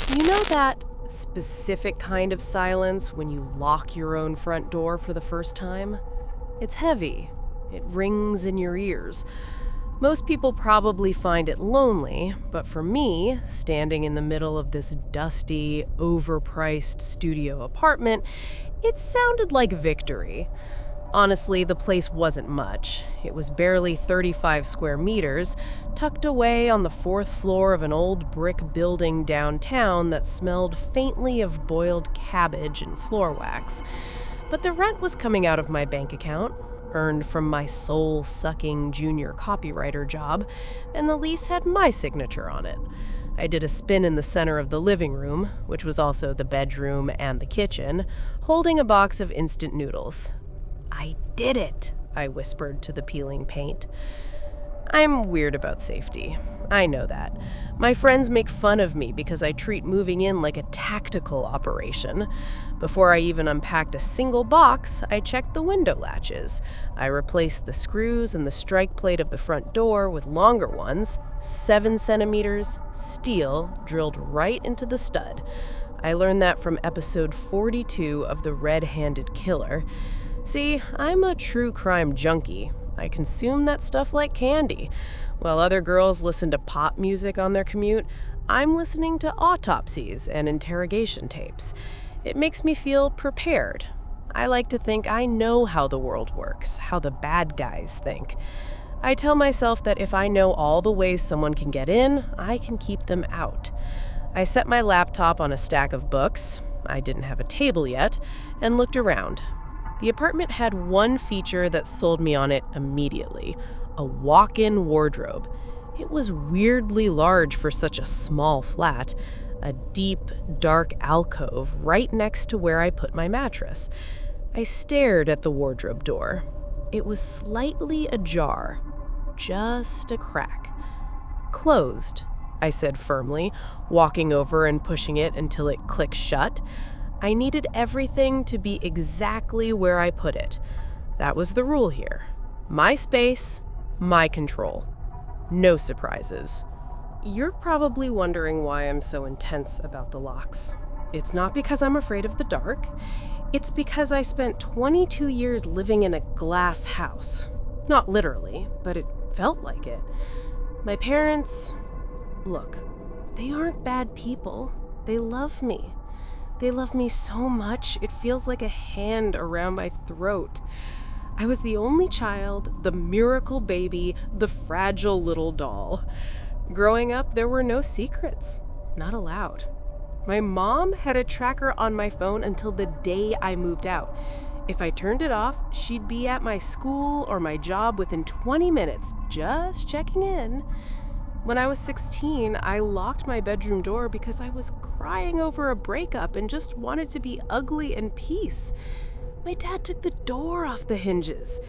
You know that specific kind of silence when you lock your own front door for the first time? It's heavy. It rings in your ears. Most people probably find it lonely, but for me, standing in the middle of this dusty, overpriced studio apartment, it sounded like victory. Honestly, the place wasn't much. It was barely 35 square meters, tucked away on the fourth floor of an old brick building downtown that smelled faintly of boiled cabbage and floor wax. But the rent was coming out of my bank account, earned from my soul-sucking junior copywriter job, and the lease had my signature on it. I did a spin in the center of the living room, which was also the bedroom and the kitchen, holding a box of instant noodles. "I did it," I whispered to the peeling paint. I'm weird about safety. I know that. My friends make fun of me because I treat moving in like a tactical operation. Before I even unpacked a single box, I checked the window latches. I replaced the screws and the strike plate of the front door with longer ones, 7 centimeters, steel, drilled right into the stud. I learned that from episode 42 of The Red-Handed Killer. See, I'm a true crime junkie. I consume that stuff like candy. While other girls listen to pop music on their commute, I'm listening to autopsies and interrogation tapes. It makes me feel prepared. I like to think I know how the world works, how the bad guys think. I tell myself that if I know all the ways someone can get in, I can keep them out. I set my laptop on a stack of books, I didn't have a table yet, and looked around. The apartment had one feature that sold me on it immediately: a walk-in wardrobe. It was weirdly large for such a small flat, a deep, dark alcove right next to where I put my mattress. I stared at the wardrobe door. It was slightly ajar, just a crack. "Closed," I said firmly, walking over and pushing it until it clicked shut. I needed everything to be exactly where I put it. That was the rule here. My space, my control. No surprises. You're probably wondering why I'm so intense about the locks. It's not because I'm afraid of the dark. It's because I spent 22 years living in a glass house. Not literally, but it felt like it. My parents, look, they aren't bad people. They love me. They love me so much, it feels like a hand around my throat. I was the only child, the miracle baby, the fragile little doll. Growing up, there were no secrets. Not allowed. My mom had a tracker on my phone until the day I moved out. If I turned it off, she'd be at my school or my job within 20 minutes, just checking in. When I was 16, I locked my bedroom door because I was crying over a breakup and just wanted to be ugly in peace. My dad took the door off the hinges.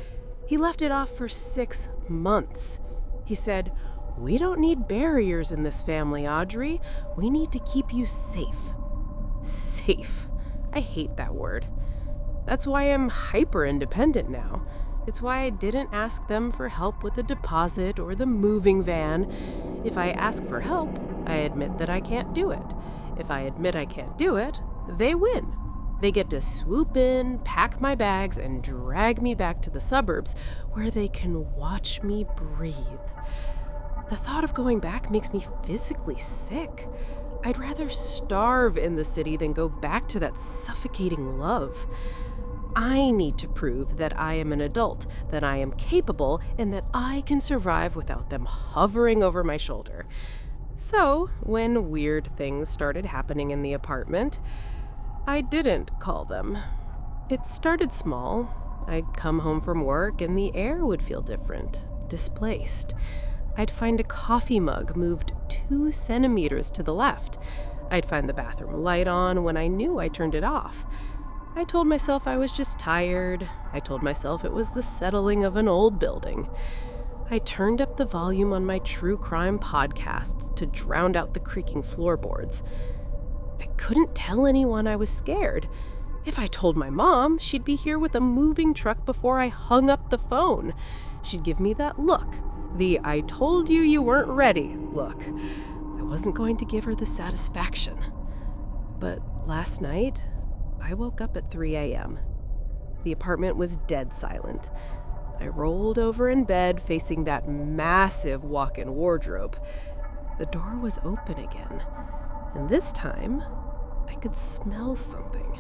He left it off for 6 months. He said, "We don't need barriers in this family, Audrey. We need to keep you safe." Safe. I hate that word. That's why I'm hyper-independent now. It's why I didn't ask them for help with the deposit or the moving van. If I ask for help, I admit that I can't do it. If I admit I can't do it, they win. They get to swoop in, pack my bags, and drag me back to the suburbs where they can watch me breathe. The thought of going back makes me physically sick. I'd rather starve in the city than go back to that suffocating love. I need to prove that I am an adult, that I am capable, and that I can survive without them hovering over my shoulder. So, when weird things started happening in the apartment, I didn't call them. It started small. I'd come home from work and the air would feel different, displaced. I'd find a coffee mug moved 2 centimeters to the left. I'd find the bathroom light on when I knew I turned it off. I told myself I was just tired. I told myself it was the settling of an old building. I turned up the volume on my true crime podcasts to drown out the creaking floorboards. I couldn't tell anyone I was scared. If I told my mom, she'd be here with a moving truck before I hung up the phone. She'd give me that look, the "I told you you weren't ready" look. I wasn't going to give her the satisfaction. But last night, I woke up at 3 a.m. The apartment was dead silent. I rolled over in bed facing that massive walk-in wardrobe. The door was open again, and this time, I could smell something.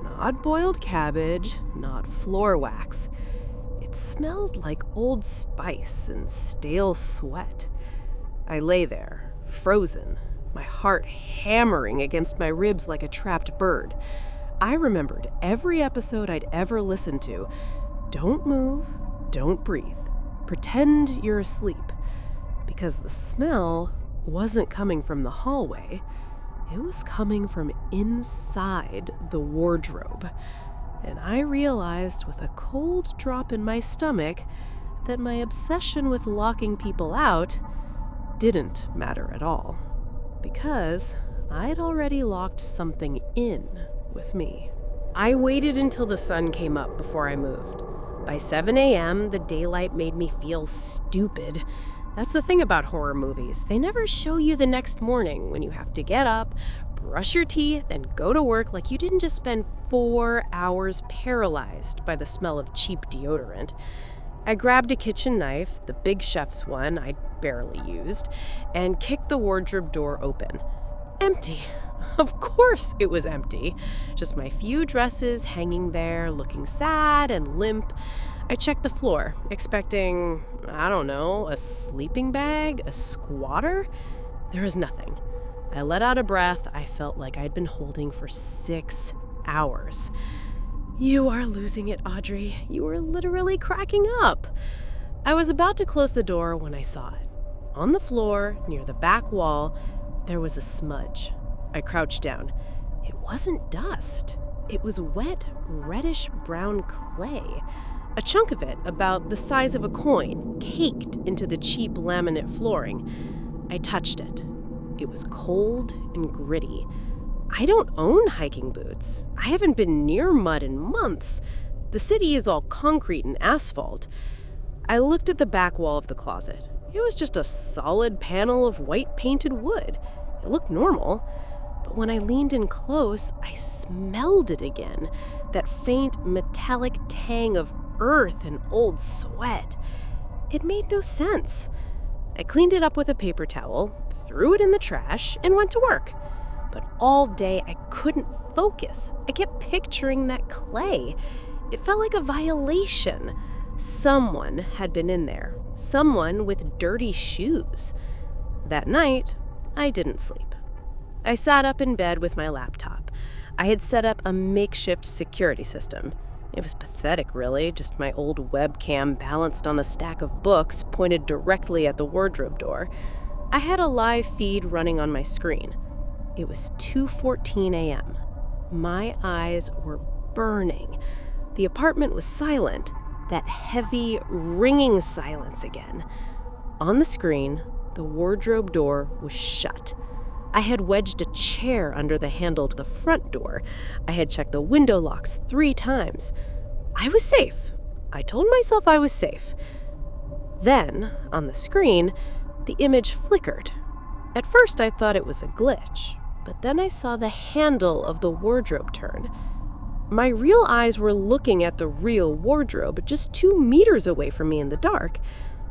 Not boiled cabbage, not floor wax. It smelled like Old Spice and stale sweat. I lay there, frozen, my heart hammering against my ribs like a trapped bird. I remembered every episode I'd ever listened to. Don't move, don't breathe. Pretend you're asleep. Because the smell wasn't coming from the hallway. It was coming from inside the wardrobe. And I realized with a cold drop in my stomach that my obsession with locking people out didn't matter at all. Because I'd already locked something in with me. I waited until the sun came up before I moved. By 7 a.m., the daylight made me feel stupid. That's the thing about horror movies. They never show you the next morning when you have to get up, brush your teeth, and go to work like you didn't just spend 4 hours paralyzed by the smell of cheap deodorant. I grabbed a kitchen knife, the big chef's one I'd barely used, and kicked the wardrobe door open. Empty. Of course it was empty. Just my few dresses hanging there, looking sad and limp. I checked the floor, expecting, I don't know, a sleeping bag, a squatter? There was nothing. I let out a breath I felt like I'd been holding for 6 hours. You are losing it, Audrey. You are literally cracking up. I was about to close the door when I saw it. On the floor, near the back wall, there was a smudge. I crouched down. It wasn't dust. It was wet, reddish-brown clay. A chunk of it, about the size of a coin, caked into the cheap laminate flooring. I touched it. It was cold and gritty. I don't own hiking boots. I haven't been near mud in months. The city is all concrete and asphalt. I looked at the back wall of the closet. It was just a solid panel of white painted wood. It looked normal. But when I leaned in close, I smelled it again. That faint metallic tang of earth and old sweat. It made no sense. I cleaned it up with a paper towel, threw it in the trash, and went to work. But all day I couldn't focus. I kept picturing that clay. It felt like a violation. Someone had been in there. Someone with dirty shoes. That night, I didn't sleep. I sat up in bed with my laptop. I had set up a makeshift security system. It was pathetic, really, just my old webcam balanced on a stack of books pointed directly at the wardrobe door. I had a live feed running on my screen. It was 2:14 a.m. My eyes were burning. The apartment was silent, that heavy, ringing silence again. On the screen, the wardrobe door was shut. I had wedged a chair under the handle to the front door. I had checked the window locks 3 times. I was safe. I told myself I was safe. Then, on the screen, the image flickered. At first, I thought it was a glitch, but then I saw the handle of the wardrobe turn. My real eyes were looking at the real wardrobe just 2 meters away from me in the dark,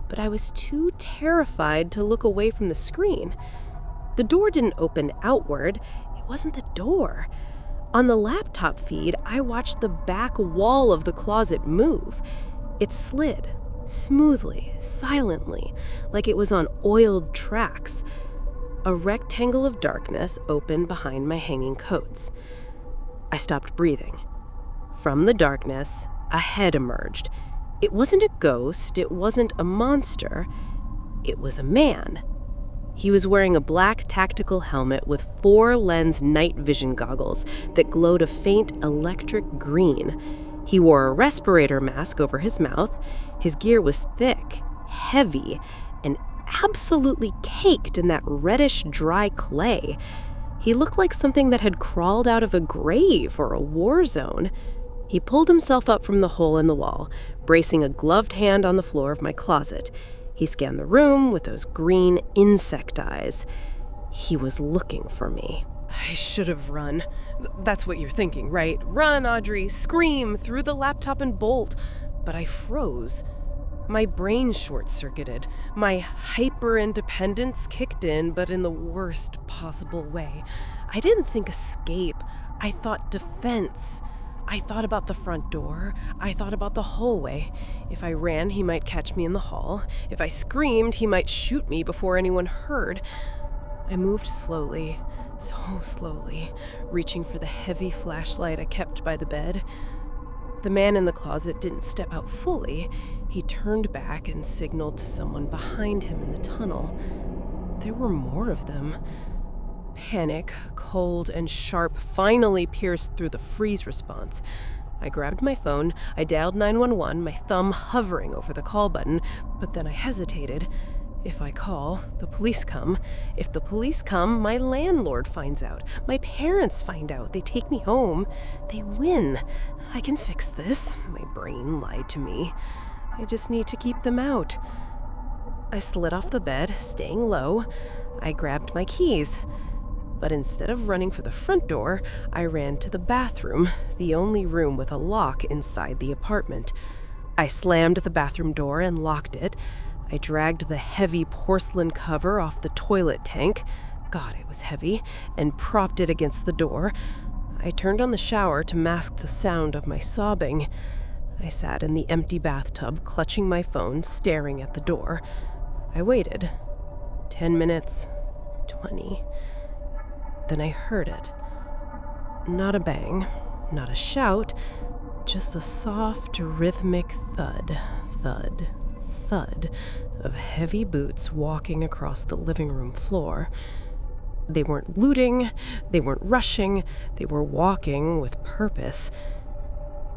but I was too terrified to look away from the screen. The door didn't open outward. It wasn't the door. On the laptop feed, I watched the back wall of the closet move. It slid, smoothly, silently, like it was on oiled tracks. A rectangle of darkness opened behind my hanging coats. I stopped breathing. From the darkness, a head emerged. It wasn't a ghost. It wasn't a monster. It was a man. He was wearing a black tactical helmet with 4-lens night vision goggles that glowed a faint electric green. He wore a respirator mask over his mouth. His gear was thick, heavy, and absolutely caked in that reddish, dry clay. He looked like something that had crawled out of a grave or a war zone. He pulled himself up from the hole in the wall, bracing a gloved hand on the floor of my closet. He scanned the room with those green insect eyes. He was looking for me. I should have run. That's what you're thinking, right? Run, Audrey, scream, through the laptop and bolt. But I froze. My brain short-circuited. My hyper-independence kicked in, but in the worst possible way. I didn't think escape. I thought defense. I thought about the front door. I thought about the hallway. If I ran, he might catch me in the hall. If I screamed, he might shoot me before anyone heard. I moved slowly, so slowly, reaching for the heavy flashlight I kept by the bed. The man in the closet didn't step out fully. He turned back and signaled to someone behind him in the tunnel. There were more of them. Panic, cold and sharp, finally pierced through the freeze response. I grabbed my phone, I dialed 911, my thumb hovering over the call button, but then I hesitated. If I call, the police come. If the police come, my landlord finds out. My parents find out. They take me home. They win. I can fix this. My brain lied to me. I just need to keep them out. I slid off the bed, staying low. I grabbed my keys. But instead of running for the front door, I ran to the bathroom, the only room with a lock inside the apartment. I slammed the bathroom door and locked it. I dragged the heavy porcelain cover off the toilet tank. God, it was heavy, and propped it against the door. I turned on the shower to mask the sound of my sobbing. I sat in the empty bathtub, clutching my phone, staring at the door. I waited. 10 minutes. 20. Then I heard it. Not a bang, not a shout, just a soft, rhythmic thud, thud, thud of heavy boots walking across the living room floor. They weren't looting, they weren't rushing, they were walking with purpose.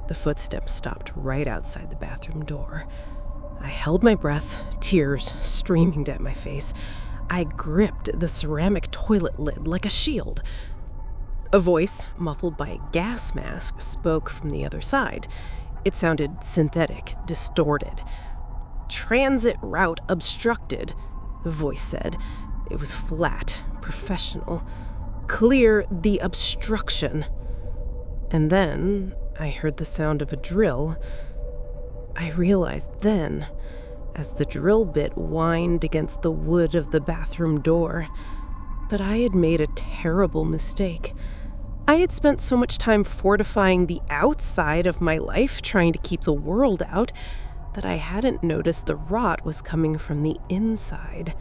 The footsteps stopped right outside the bathroom door. I held my breath, tears streaming down my face. I gripped the ceramic toilet lid like a shield. A voice, muffled by a gas mask, spoke from the other side. It sounded synthetic, distorted. "Transit route obstructed," the voice said. It was flat, professional. "Clear the obstruction." And then I heard the sound of a drill. I realized then, as the drill bit whined against the wood of the bathroom door, but I had made a terrible mistake. I had spent so much time fortifying the outside of my life, trying to keep the world out, that I hadn't noticed the rot was coming from the inside.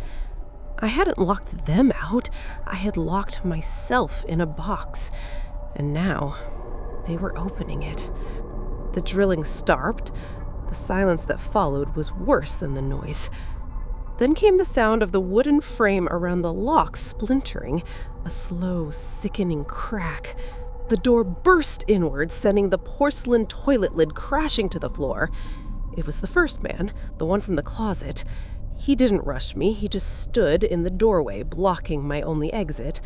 I hadn't locked them out. I had locked myself in a box, and now they were opening it. The drilling stopped. The silence that followed was worse than the noise. Then came the sound of the wooden frame around the lock splintering, a slow, sickening crack. The door burst inward, sending the porcelain toilet lid crashing to the floor. It was the first man, the one from the closet. He didn't rush me, he just stood in the doorway, blocking my only exit.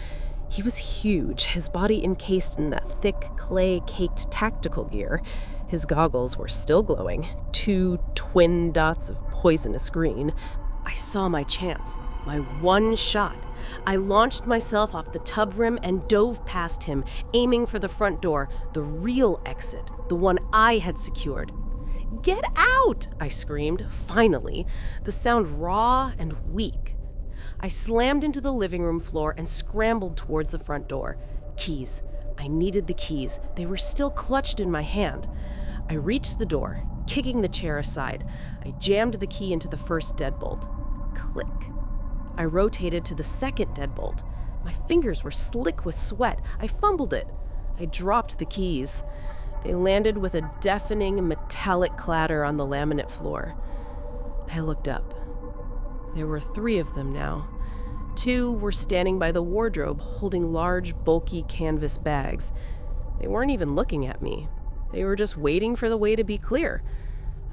He was huge, his body encased in that thick, clay-caked tactical gear. His goggles were still glowing, 2 twin dots of poisonous green. I saw my chance, my one shot. I launched myself off the tub rim and dove past him, aiming for the front door, the real exit, the one I had secured. "Get out!" I screamed, finally, the sound raw and weak. I slammed into the living room floor and scrambled towards the front door. Keys. I needed the keys. They were still clutched in my hand. I reached the door, kicking the chair aside. I jammed the key into the first deadbolt. Click. I rotated to the second deadbolt. My fingers were slick with sweat. I fumbled it. I dropped the keys. They landed with a deafening metallic clatter on the laminate floor. I looked up. There were 3 of them now. 2 were standing by the wardrobe, holding large, bulky canvas bags. They weren't even looking at me. They were just waiting for the way to be clear.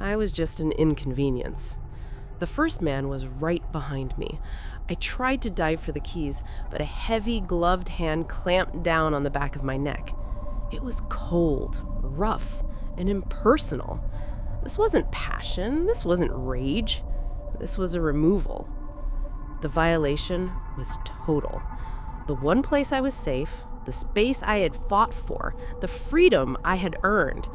I was just an inconvenience. The first man was right behind me. I tried to dive for the keys, but a heavy, gloved hand clamped down on the back of my neck. It was cold, rough, and impersonal. This wasn't passion. This wasn't rage. This was a removal. The violation was total. The one place I was safe, the space I had fought for, the freedom I had earned.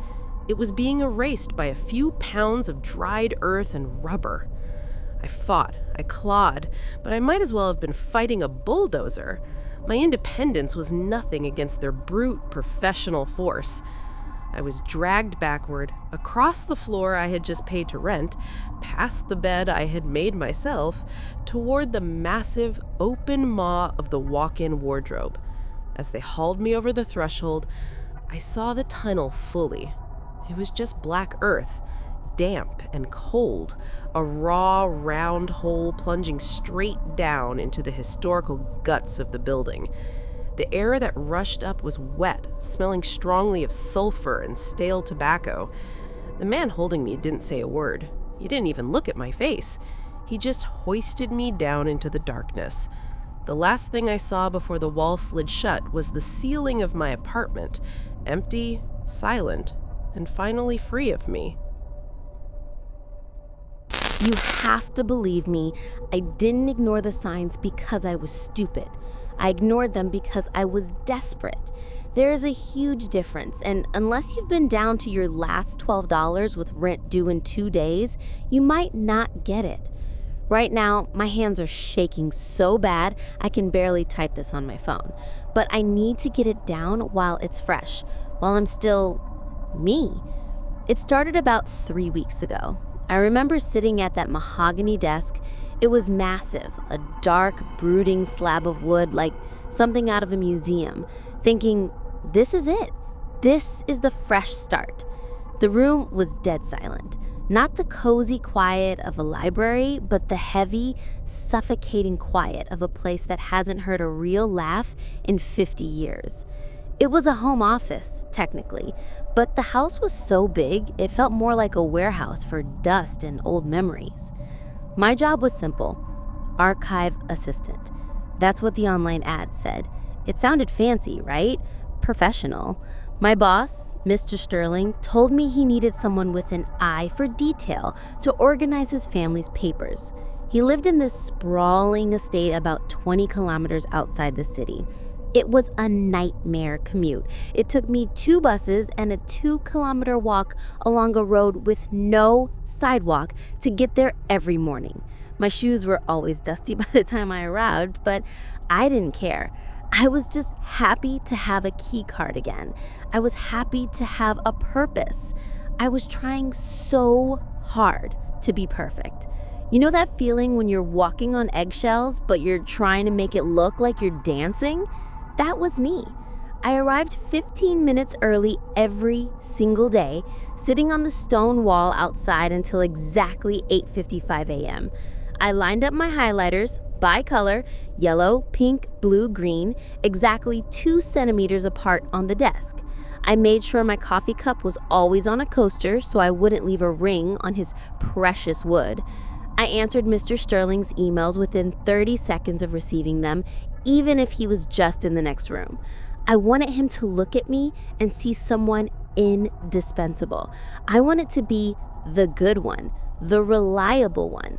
It was being erased by a few pounds of dried earth and rubber. I fought, I clawed, but I might as well have been fighting a bulldozer. My independence was nothing against their brute professional force. I was dragged backward, across the floor I had just paid to rent, past the bed I had made myself, toward the massive open maw of the walk-in wardrobe. As they hauled me over the threshold, I saw the tunnel fully. It was just black earth, damp and cold, a raw, round hole plunging straight down into the historical guts of the building. The air that rushed up was wet, smelling strongly of sulfur and stale tobacco. The man holding me didn't say a word. He didn't even look at my face. He just hoisted me down into the darkness. The last thing I saw before the wall slid shut was the ceiling of my apartment, empty, silent, and finally free of me. You have to believe me, I didn't ignore the signs because I was stupid. I ignored them because I was desperate. There is a huge difference, and unless you've been down to your last $12 with rent due in 2 days, you might not get it. Right now, my hands are shaking so bad I can barely type this on my phone. But I need to get it down while it's fresh, while I'm still me. It started about 3 weeks ago. I remember sitting at that mahogany desk. It was massive, a dark, brooding slab of wood like something out of a museum, thinking, this is it. This is the fresh start. The room was dead silent. Not the cozy quiet of a library, but the heavy, suffocating quiet of a place that hasn't heard a real laugh in 50 years. It was a home office, technically, but the house was so big, it felt more like a warehouse for dust and old memories. My job was simple: archive assistant. That's what the online ad said. It sounded fancy, right? Professional. My boss, Mr. Sterling, told me he needed someone with an eye for detail to organize his family's papers. He lived in this sprawling estate about 20 kilometers outside the city. It was a nightmare commute. It took me 2 buses and a 2-kilometer walk along a road with no sidewalk to get there every morning. My shoes were always dusty by the time I arrived, but I didn't care. I was just happy to have a key card again. I was happy to have a purpose. I was trying so hard to be perfect. You know that feeling when you're walking on eggshells, but you're trying to make it look like you're dancing? That was me. I arrived 15 minutes early every single day, sitting on the stone wall outside until exactly 8:55 a.m. I lined up my highlighters by color, yellow, pink, blue, green, exactly 2 centimeters apart on the desk. I made sure my coffee cup was always on a coaster so I wouldn't leave a ring on his precious wood. I answered Mr. Sterling's emails within 30 seconds of receiving them, even if he was just in the next room. I wanted him to look at me and see someone indispensable. I wanted to be the good one, the reliable one.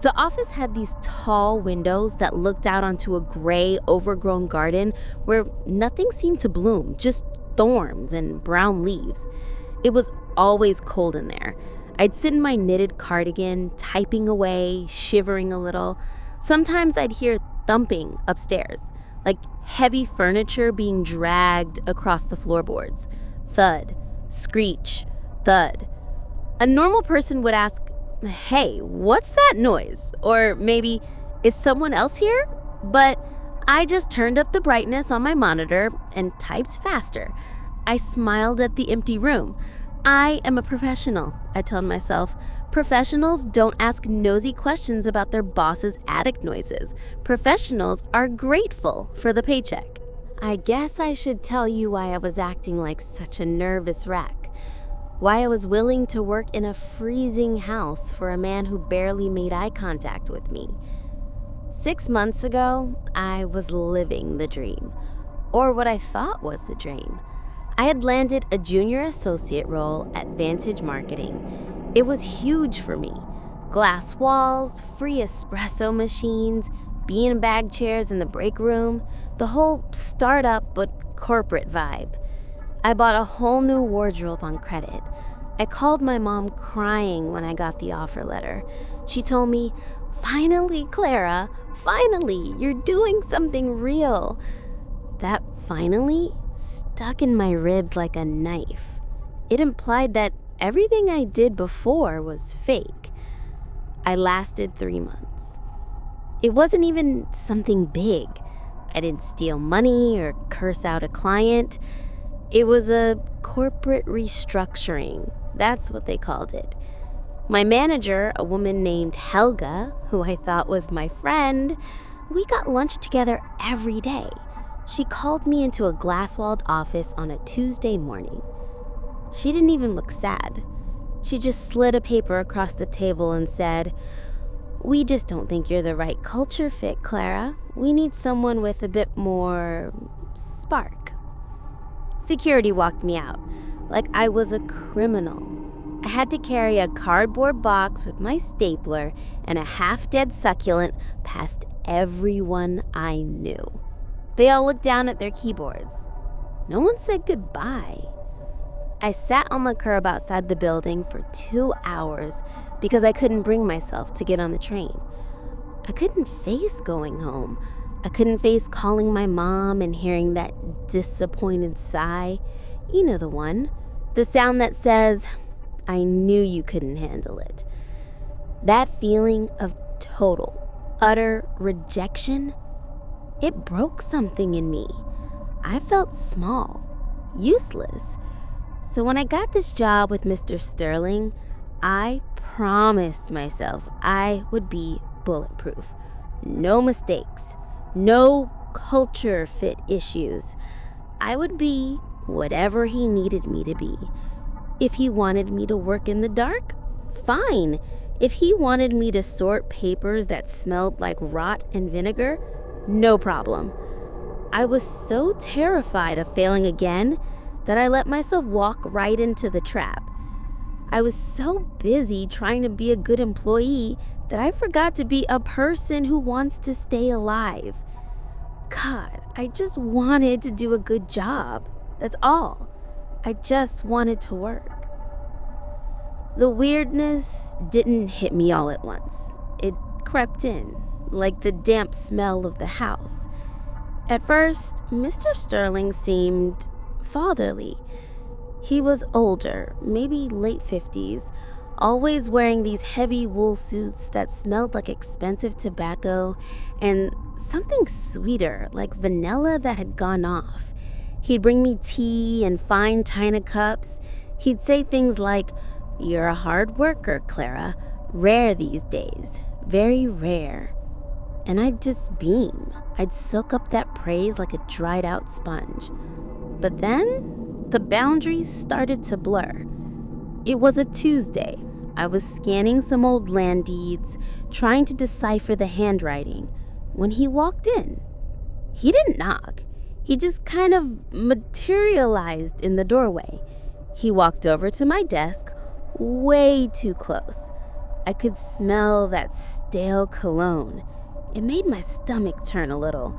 The office had these tall windows that looked out onto a gray, overgrown garden where nothing seemed to bloom, just thorns and brown leaves. It was always cold in there. I'd sit in my knitted cardigan, typing away, shivering a little. Sometimes I'd hear thumping upstairs, like heavy furniture being dragged across the floorboards. Thud, screech, thud. A normal person would ask, "Hey, what's that noise?" Or maybe, "Is someone else here?" But I just turned up the brightness on my monitor and typed faster. I smiled at the empty room. I am a professional, I told myself. Professionals don't ask nosy questions about their boss's attic noises. Professionals are grateful for the paycheck. I guess I should tell you why I was acting like such a nervous wreck. Why I was willing to work in a freezing house for a man who barely made eye contact with me. 6 months ago, I was living the dream, or what I thought was the dream. I had landed a junior associate role at Vantage Marketing. It was huge for me. Glass walls, free espresso machines, beanbag chairs in the break room, the whole startup but corporate vibe. I bought a whole new wardrobe on credit. I called my mom crying when I got the offer letter. She told me, "Finally, Clara, finally, you're doing something real." That finally stuck in my ribs like a knife. It implied that everything I did before was fake. I lasted 3 months. It wasn't even something big. I didn't steal money or curse out a client. It was a corporate restructuring. That's what they called it. My manager, a woman named Helga, who I thought was my friend, we got lunch together every day. She called me into a glass-walled office on a Tuesday morning. She didn't even look sad. She just slid a paper across the table and said, "We just don't think you're the right culture fit, Clara. We need someone with a bit more spark." Security walked me out like I was a criminal. I had to carry a cardboard box with my stapler and a half-dead succulent past everyone I knew. They all looked down at their keyboards. No one said goodbye. I sat on the curb outside the building for 2 hours because I couldn't bring myself to get on the train. I couldn't face going home. I couldn't face calling my mom and hearing that disappointed sigh. You know the one. The sound that says, "I knew you couldn't handle it." That feeling of total, utter rejection, it broke something in me. I felt small, useless. So when I got this job with Mr. Sterling, I promised myself I would be bulletproof. No mistakes, no culture fit issues. I would be whatever he needed me to be. If he wanted me to work in the dark, fine. If he wanted me to sort papers that smelled like rot and vinegar, no problem. I was so terrified of failing again that I let myself walk right into the trap. I was so busy trying to be a good employee that I forgot to be a person who wants to stay alive. God, I just wanted to do a good job. That's all. I just wanted to work. The weirdness didn't hit me all at once. It crept in, like the damp smell of the house. At first, Mr. Sterling seemed fatherly. He was older, maybe late 50s, always wearing these heavy wool suits that smelled like expensive tobacco and something sweeter, like vanilla that had gone off. He'd bring me tea and fine china cups. He'd say things like, "You're a hard worker, Clara. Rare these days. Very rare." And I'd just beam. I'd soak up that praise like a dried out sponge. But then, the boundaries started to blur. It was a Tuesday. I was scanning some old land deeds, trying to decipher the handwriting, when he walked in. He didn't knock. He just kind of materialized in the doorway. He walked over to my desk, way too close. I could smell that stale cologne. It made my stomach turn a little,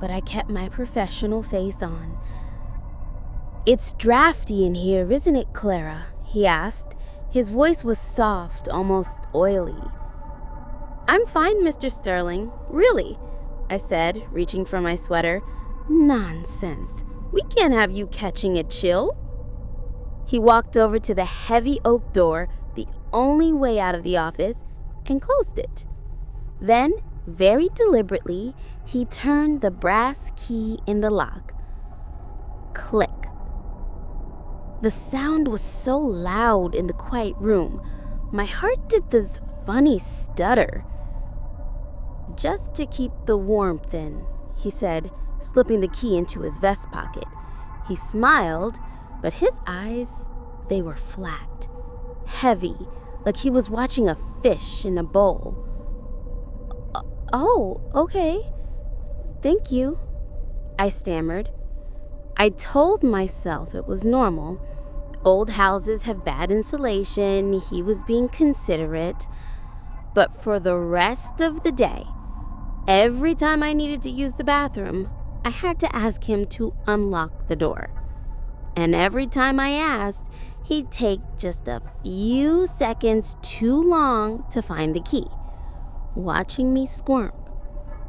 but I kept my professional face on. "It's drafty in here, isn't it, Clara?" he asked. His voice was soft, almost oily. "I'm fine, Mr. Sterling. Really," I said, reaching for my sweater. "Nonsense. We can't have you catching a chill." He walked over to the heavy oak door, the only way out of the office, and closed it. Then, very deliberately, he turned the brass key in the lock. Click. The sound was so loud in the quiet room, my heart did this funny stutter. "Just to keep the warmth in," he said, slipping the key into his vest pocket. He smiled, but his eyes, they were flat, heavy, like he was watching a fish in a bowl. "Oh, okay. Thank you," I stammered. I told myself it was normal. Old houses have bad insulation. He was being considerate. But for the rest of the day, Every time I needed to use the bathroom, I had to ask him to unlock the door. And every time I asked, he'd take just a few seconds too long to find the key, watching me squirm,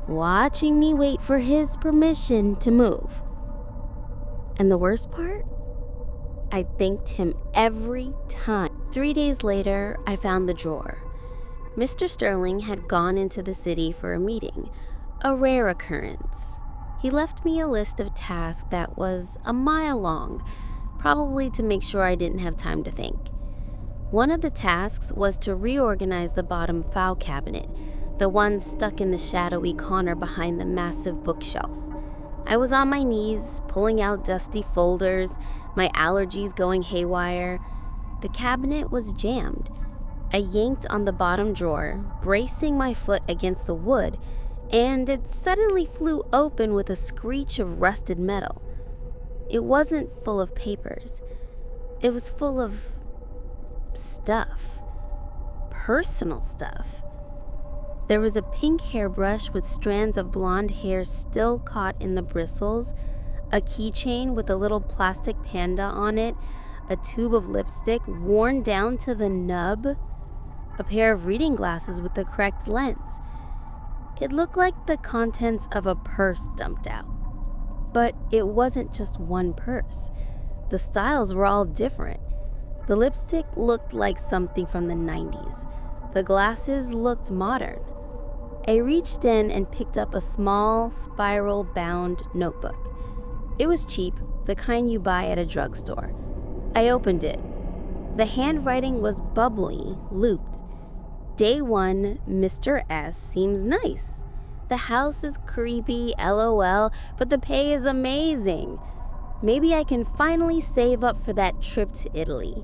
watching me wait for his permission to move. And the worst part? I thanked him every time. 3 days later, I found the drawer. Mr. Sterling had gone into the city for a meeting, a rare occurrence. He left me a list of tasks that was a mile long, probably to make sure I didn't have time to think. One of the tasks was to reorganize the bottom file cabinet, the one stuck in the shadowy corner behind the massive bookshelf. I was on my knees, pulling out dusty folders, my allergies going haywire. The cabinet was jammed. I yanked on the bottom drawer, bracing my foot against the wood, and it suddenly flew open with a screech of rusted metal. It wasn't full of papers. It was full of stuff. Personal stuff. There was a pink hairbrush with strands of blonde hair still caught in the bristles, a keychain with a little plastic panda on it, a tube of lipstick worn down to the nub, a pair of reading glasses with the correct lens. It looked like the contents of a purse dumped out. But it wasn't just one purse. The styles were all different. The lipstick looked like something from the 90s. The glasses looked modern. I reached in and picked up a small, spiral-bound notebook. It was cheap, the kind you buy at a drugstore. I opened it. The handwriting was bubbly, looped. Day 1, Mr. S seems nice. The house is creepy, LOL, but the pay is amazing. Maybe I can finally save up for that trip to Italy.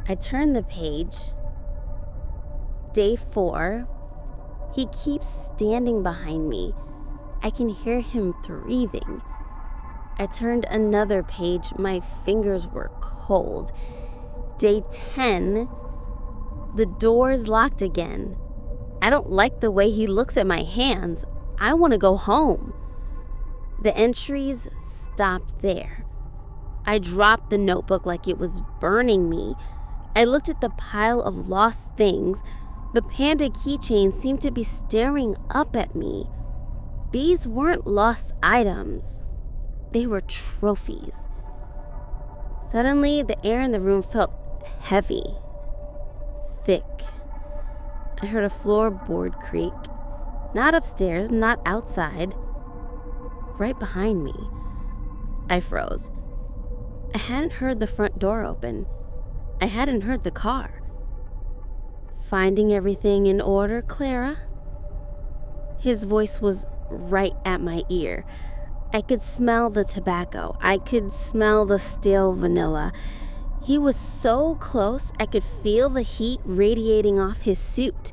I turned the page. Day 4. He keeps standing behind me. I can hear him breathing. I turned another page. My fingers were cold. Day 10. The door's locked again. I don't like the way he looks at my hands. I want to go home. The entries stopped there. I dropped the notebook like it was burning me. I looked at the pile of lost things. The panda keychain seemed to be staring up at me. These weren't lost items. They were trophies. Suddenly, the air in the room felt heavy, thick. I heard a floorboard creak. Not upstairs, not outside. Right behind me. I froze. I hadn't heard the front door open. I hadn't heard the car. Finding everything in order, Clara? His voice was right at my ear. I could smell the tobacco. I could smell the stale vanilla. He was so close, I could feel the heat radiating off his suit.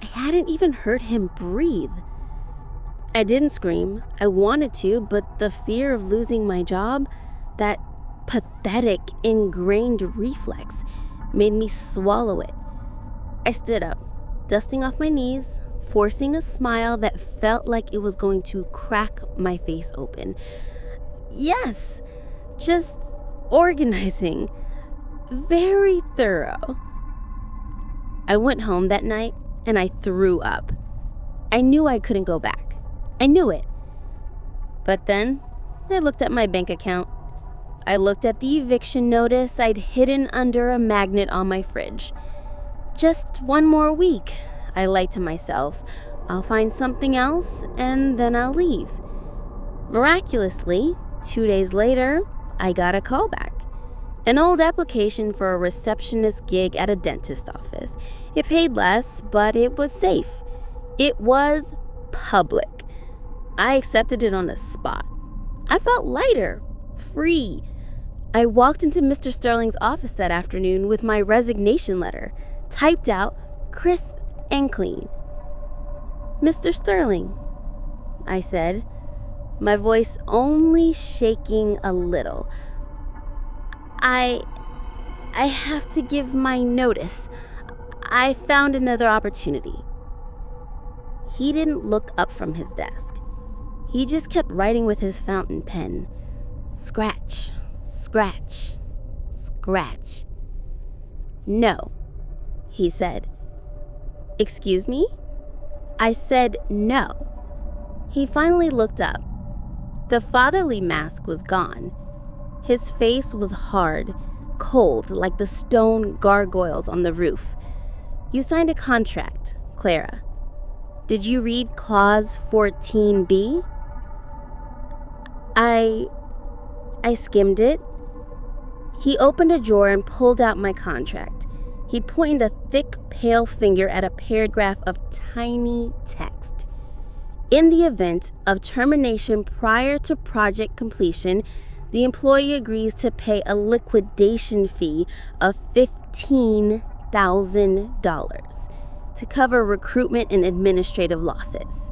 I hadn't even heard him breathe. I didn't scream. I wanted to, but the fear of losing my job, that pathetic, ingrained reflex, made me swallow it. I stood up, dusting off my knees, forcing a smile that felt like it was going to crack my face open. Yes, just organizing. Very thorough. I went home that night and I threw up. I knew I couldn't go back. I knew it. But then I looked at my bank account. I looked at the eviction notice I'd hidden under a magnet on my fridge. Just one more week, I lied to myself. I'll find something else and then I'll leave. Miraculously, 2 days later, I got a call back. An old application for a receptionist gig at a dentist office. It paid less, but it was safe. It was public. I accepted it on the spot. I felt lighter, free. I walked into Mr. Sterling's office that afternoon with my resignation letter, typed out, crisp and clean. "Mr. Sterling," I said, my voice only shaking a little. I have to give my notice. I found another opportunity." He didn't look up from his desk. He just kept writing with his fountain pen. Scratch, scratch, scratch. No, he said. Excuse me? I said no. He finally looked up. The fatherly mask was gone. His face was hard, cold like the stone gargoyles on the roof. You signed a contract, Clara. Did you read Clause 14B? I skimmed it. He opened a drawer and pulled out my contract. He pointed a thick, pale finger at a paragraph of tiny text. In the event of termination prior to project completion, the employee agrees to pay a liquidation fee of $15,000 to cover recruitment and administrative losses.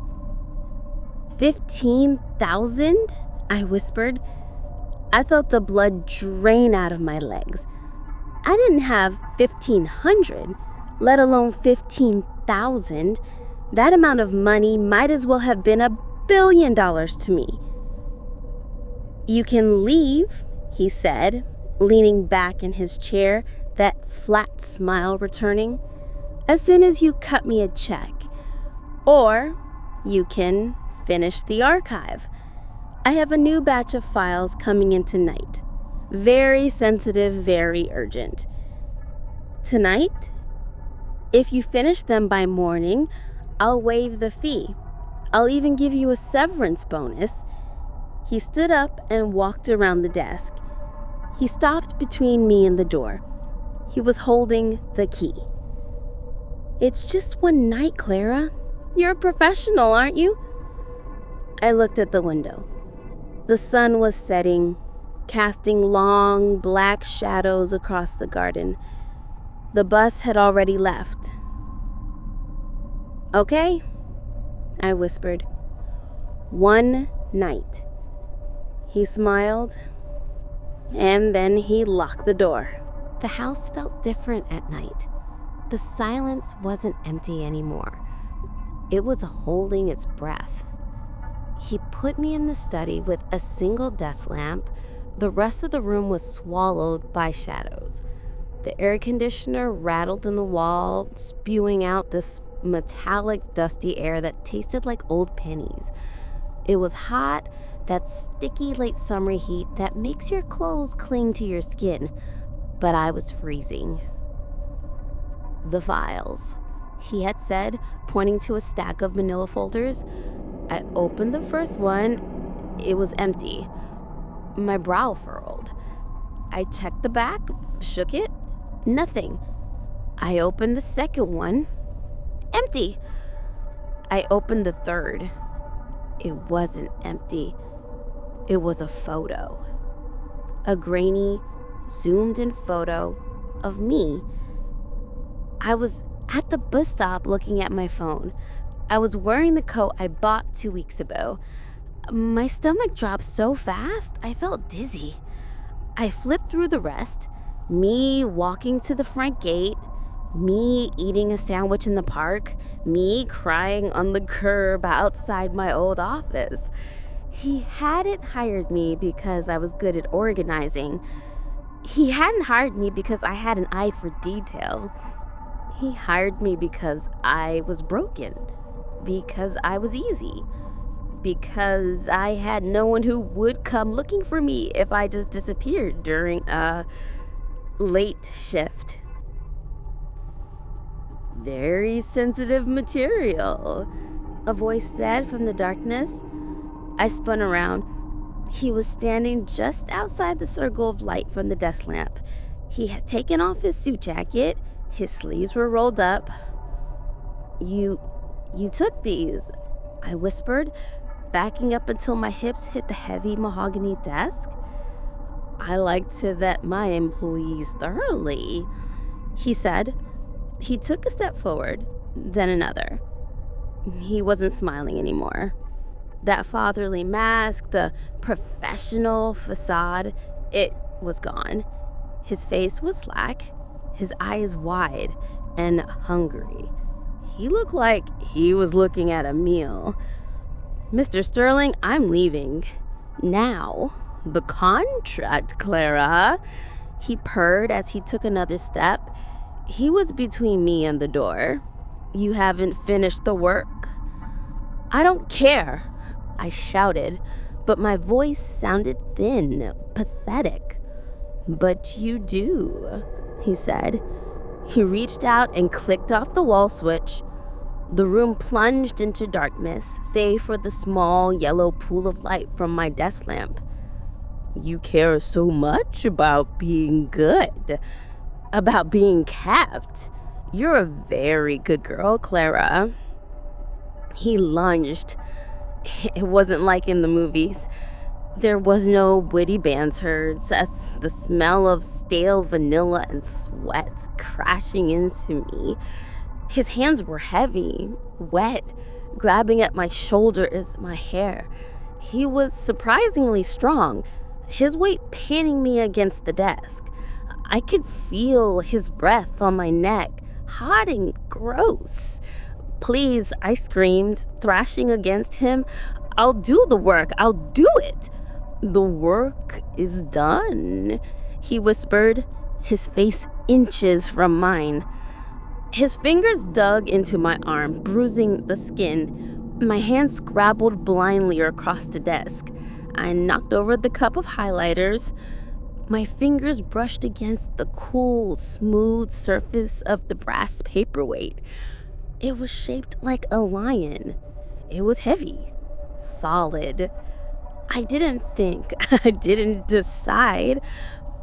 15,000? I whispered. I felt the blood drain out of my legs. I didn't have 1,500, let alone 15,000. That amount of money might as well have been $1 billion to me. You can leave, he said, leaning back in his chair, that flat smile returning, as soon as you cut me a check. Or you can finish the archive. I have a new batch of files coming in tonight. Very sensitive, very urgent. Tonight? If you finish them by morning, I'll waive the fee. I'll even give you a severance bonus. He stood up and walked around the desk. He stopped between me and the door. He was holding the key. It's just one night, Clara. You're a professional, aren't you? I looked at the window. The sun was setting, casting long black shadows across the garden. The bus had already left. Okay, I whispered. One night. He smiled, and then he locked the door. The house felt different at night. The silence wasn't empty anymore. It was holding its breath. He put me in the study with a single desk lamp. The rest of the room was swallowed by shadows. The air conditioner rattled in the wall, spewing out this metallic, dusty air that tasted like old pennies. It was hot, that sticky late summer heat that makes your clothes cling to your skin. But I was freezing. The files, he had said, pointing to a stack of manila folders. I opened the first one. It was empty. My brow furrowed. I checked the back, shook it. Nothing. I opened the second one. Empty. I opened the third. It wasn't empty. It was a photo. A grainy, zoomed-in photo of me. I was at the bus stop looking at my phone. I was wearing the coat I bought 2 weeks ago. My stomach dropped so fast, I felt dizzy. I flipped through the rest. Me walking to the front gate. Me eating a sandwich in the park. Me crying on the curb outside my old office. He hadn't hired me because I was good at organizing. He hadn't hired me because I had an eye for detail. He hired me because I was broken. Because I was easy. Because I had no one who would come looking for me if I just disappeared during a late shift. Very sensitive material, a voice said from the darkness. I spun around. He was standing just outside the circle of light from the desk lamp. He had taken off his suit jacket. His sleeves were rolled up. You took these, I whispered, backing up until my hips hit the heavy mahogany desk. I like to vet my employees thoroughly, he said. He took a step forward, then another. He wasn't smiling anymore. That fatherly mask, the professional facade, it was gone. His face was slack, his eyes wide and hungry. He looked like he was looking at a meal. Mr. Sterling, I'm leaving. Now, the contract, Clara. He purred as he took another step. He was between me and the door. You haven't finished the work? I don't care, I shouted, but my voice sounded thin, pathetic. But you do, he said. He reached out and clicked off the wall switch. The room plunged into darkness, save for the small yellow pool of light from my desk lamp. You care so much about being good, about being kept. You're a very good girl, Clara. He lunged. It wasn't like in the movies. There was no witty banter, just the smell of stale vanilla and sweat crashing into me. His hands were heavy, wet, grabbing at my shoulders, my hair. He was surprisingly strong, his weight pinning me against the desk. I could feel his breath on my neck, hot and gross. Please, I screamed, thrashing against him. I'll do the work. I'll do it. The work is done, he whispered, his face inches from mine. His fingers dug into my arm, bruising the skin. My hand scrabbled blindly across the desk. I knocked over the cup of highlighters. My fingers brushed against the cool, smooth surface of the brass paperweight. It was shaped like a lion. It was heavy, solid. I didn't think, I didn't decide.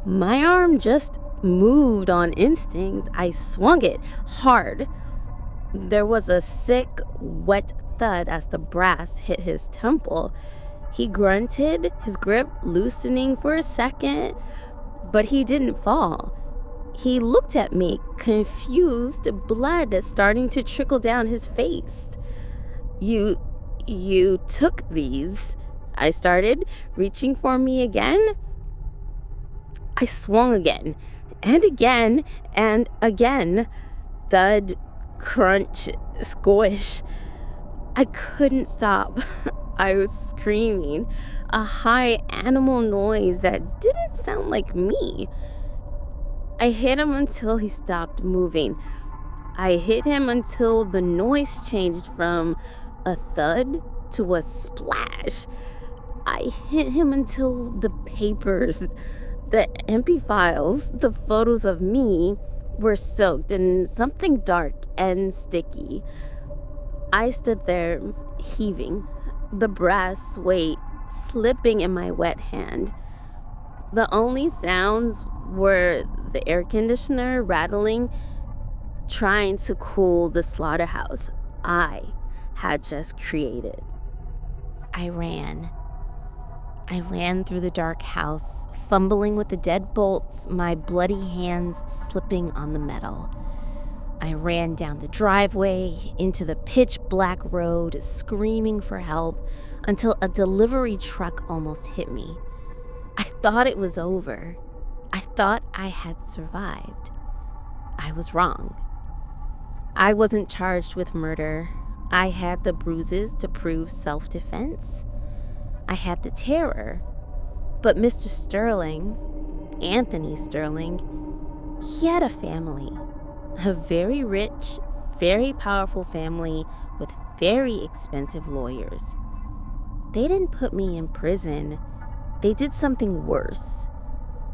My arm just moved on instinct. I swung it hard. There was a sick, wet thud as the brass hit his temple. He grunted, his grip loosening for a second, but he didn't fall. He looked at me, confused, blood starting to trickle down his face. You took these, I started, reaching for me again. I swung again, and again, and again. Thud, crunch, squish. I couldn't stop. I was screaming, a high animal noise that didn't sound like me. I hit him until he stopped moving. I hit him until the noise changed from a thud to a splash. I hit him until the papers, the MP files, the photos of me were soaked in something dark and sticky. I stood there, heaving, the brass weight slipping in my wet hand. The only sounds were the air conditioner rattling, trying to cool the slaughterhouse I had just created. I ran through the dark house, fumbling with the dead bolts, my bloody hands slipping on the metal. I ran down the driveway, into the pitch-black road, screaming for help, until a delivery truck almost hit me. I thought it was over. I thought I had survived. I was wrong. I wasn't charged with murder. I had the bruises to prove self-defense. I had the terror. But Mr. Sterling, Anthony Sterling, he had a family. A very rich, very powerful family with very expensive lawyers. They didn't put me in prison. They did something worse.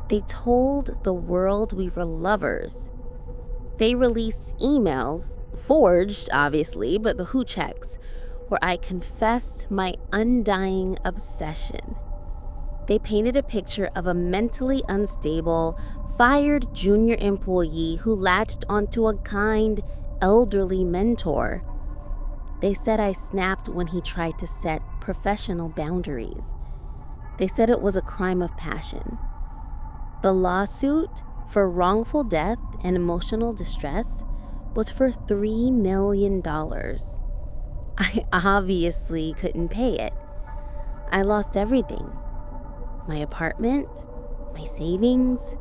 They told the world we were lovers. They released emails, forged obviously, but the who checks, where I confessed my undying obsession. They painted a picture of a mentally unstable, fired junior employee who latched onto a kind, elderly mentor. They said I snapped when he tried to set professional boundaries. They said it was a crime of passion. The lawsuit for wrongful death and emotional distress was for $3 million. I obviously couldn't pay it. I lost everything. My apartment, my savings,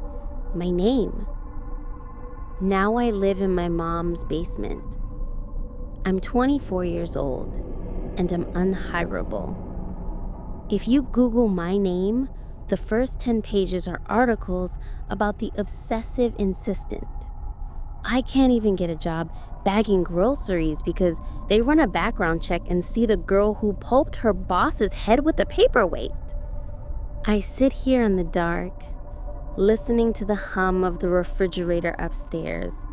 my name. Now I live in my mom's basement. I'm 24 years old, and I'm unhirable. If you Google my name, the first 10 pages are articles about the obsessive insistent. I can't even get a job bagging groceries because they run a background check and see the girl who pulped her boss's head with a paperweight. I sit here in the dark, listening to the hum of the refrigerator upstairs.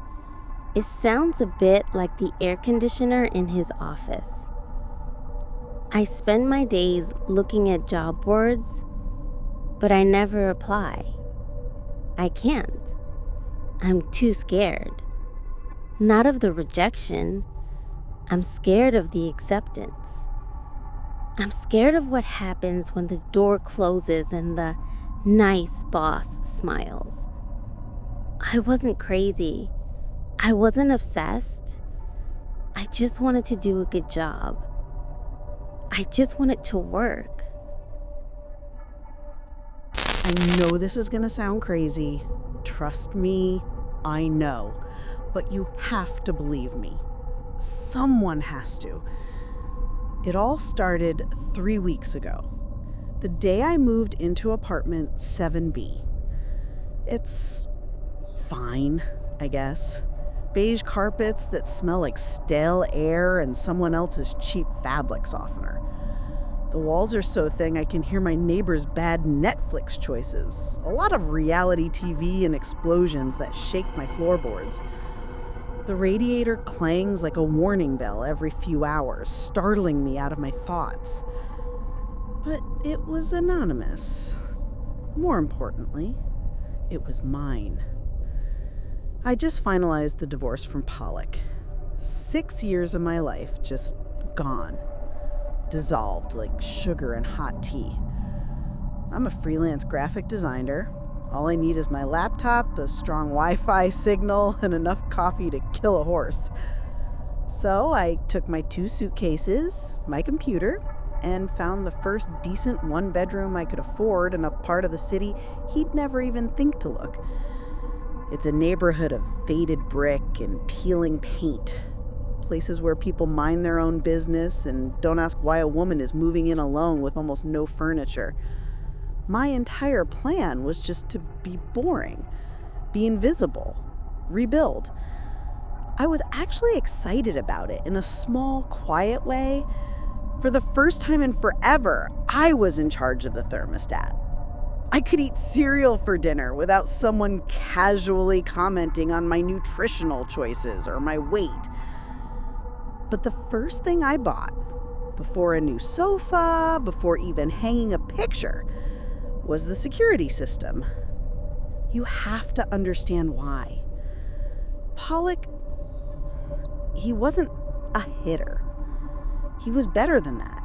It sounds a bit like the air conditioner in his office. I spend my days looking at job boards, but I never apply. I can't. I'm too scared. Not of the rejection. I'm scared of the acceptance. I'm scared of what happens when the door closes and the nice boss smiles. I wasn't crazy. I wasn't obsessed. I just wanted to do a good job. I just wanted to work. I know this is gonna sound crazy. Trust me, I know. But you have to believe me. Someone has to. It all started 3 weeks ago. The day I moved into apartment 7B. It's fine, I guess. Beige carpets that smell like stale air and someone else's cheap fabric softener. The walls are so thin I can hear my neighbor's bad Netflix choices. A lot of reality TV and explosions that shake my floorboards. The radiator clangs like a warning bell every few hours, startling me out of my thoughts. But it was anonymous. More importantly, it was mine. I just finalized the divorce from Pollock. 6 years of my life just gone. Dissolved like sugar in hot tea. I'm a freelance graphic designer. All I need is my laptop, a strong Wi-Fi signal, and enough coffee to kill a horse. So I took my 2 suitcases, my computer, and found the first decent one-bedroom I could afford in a part of the city he'd never even think to look. It's a neighborhood of faded brick and peeling paint. Places where people mind their own business and don't ask why a woman is moving in alone with almost no furniture. My entire plan was just to be boring, be invisible, rebuild. I was actually excited about it in a small, quiet way. For the first time in forever, I was in charge of the thermostat. I could eat cereal for dinner without someone casually commenting on my nutritional choices or my weight. But the first thing I bought, before a new sofa, before even hanging a picture, was the security system. You have to understand why. Pollock, he wasn't a hitter. He was better than that.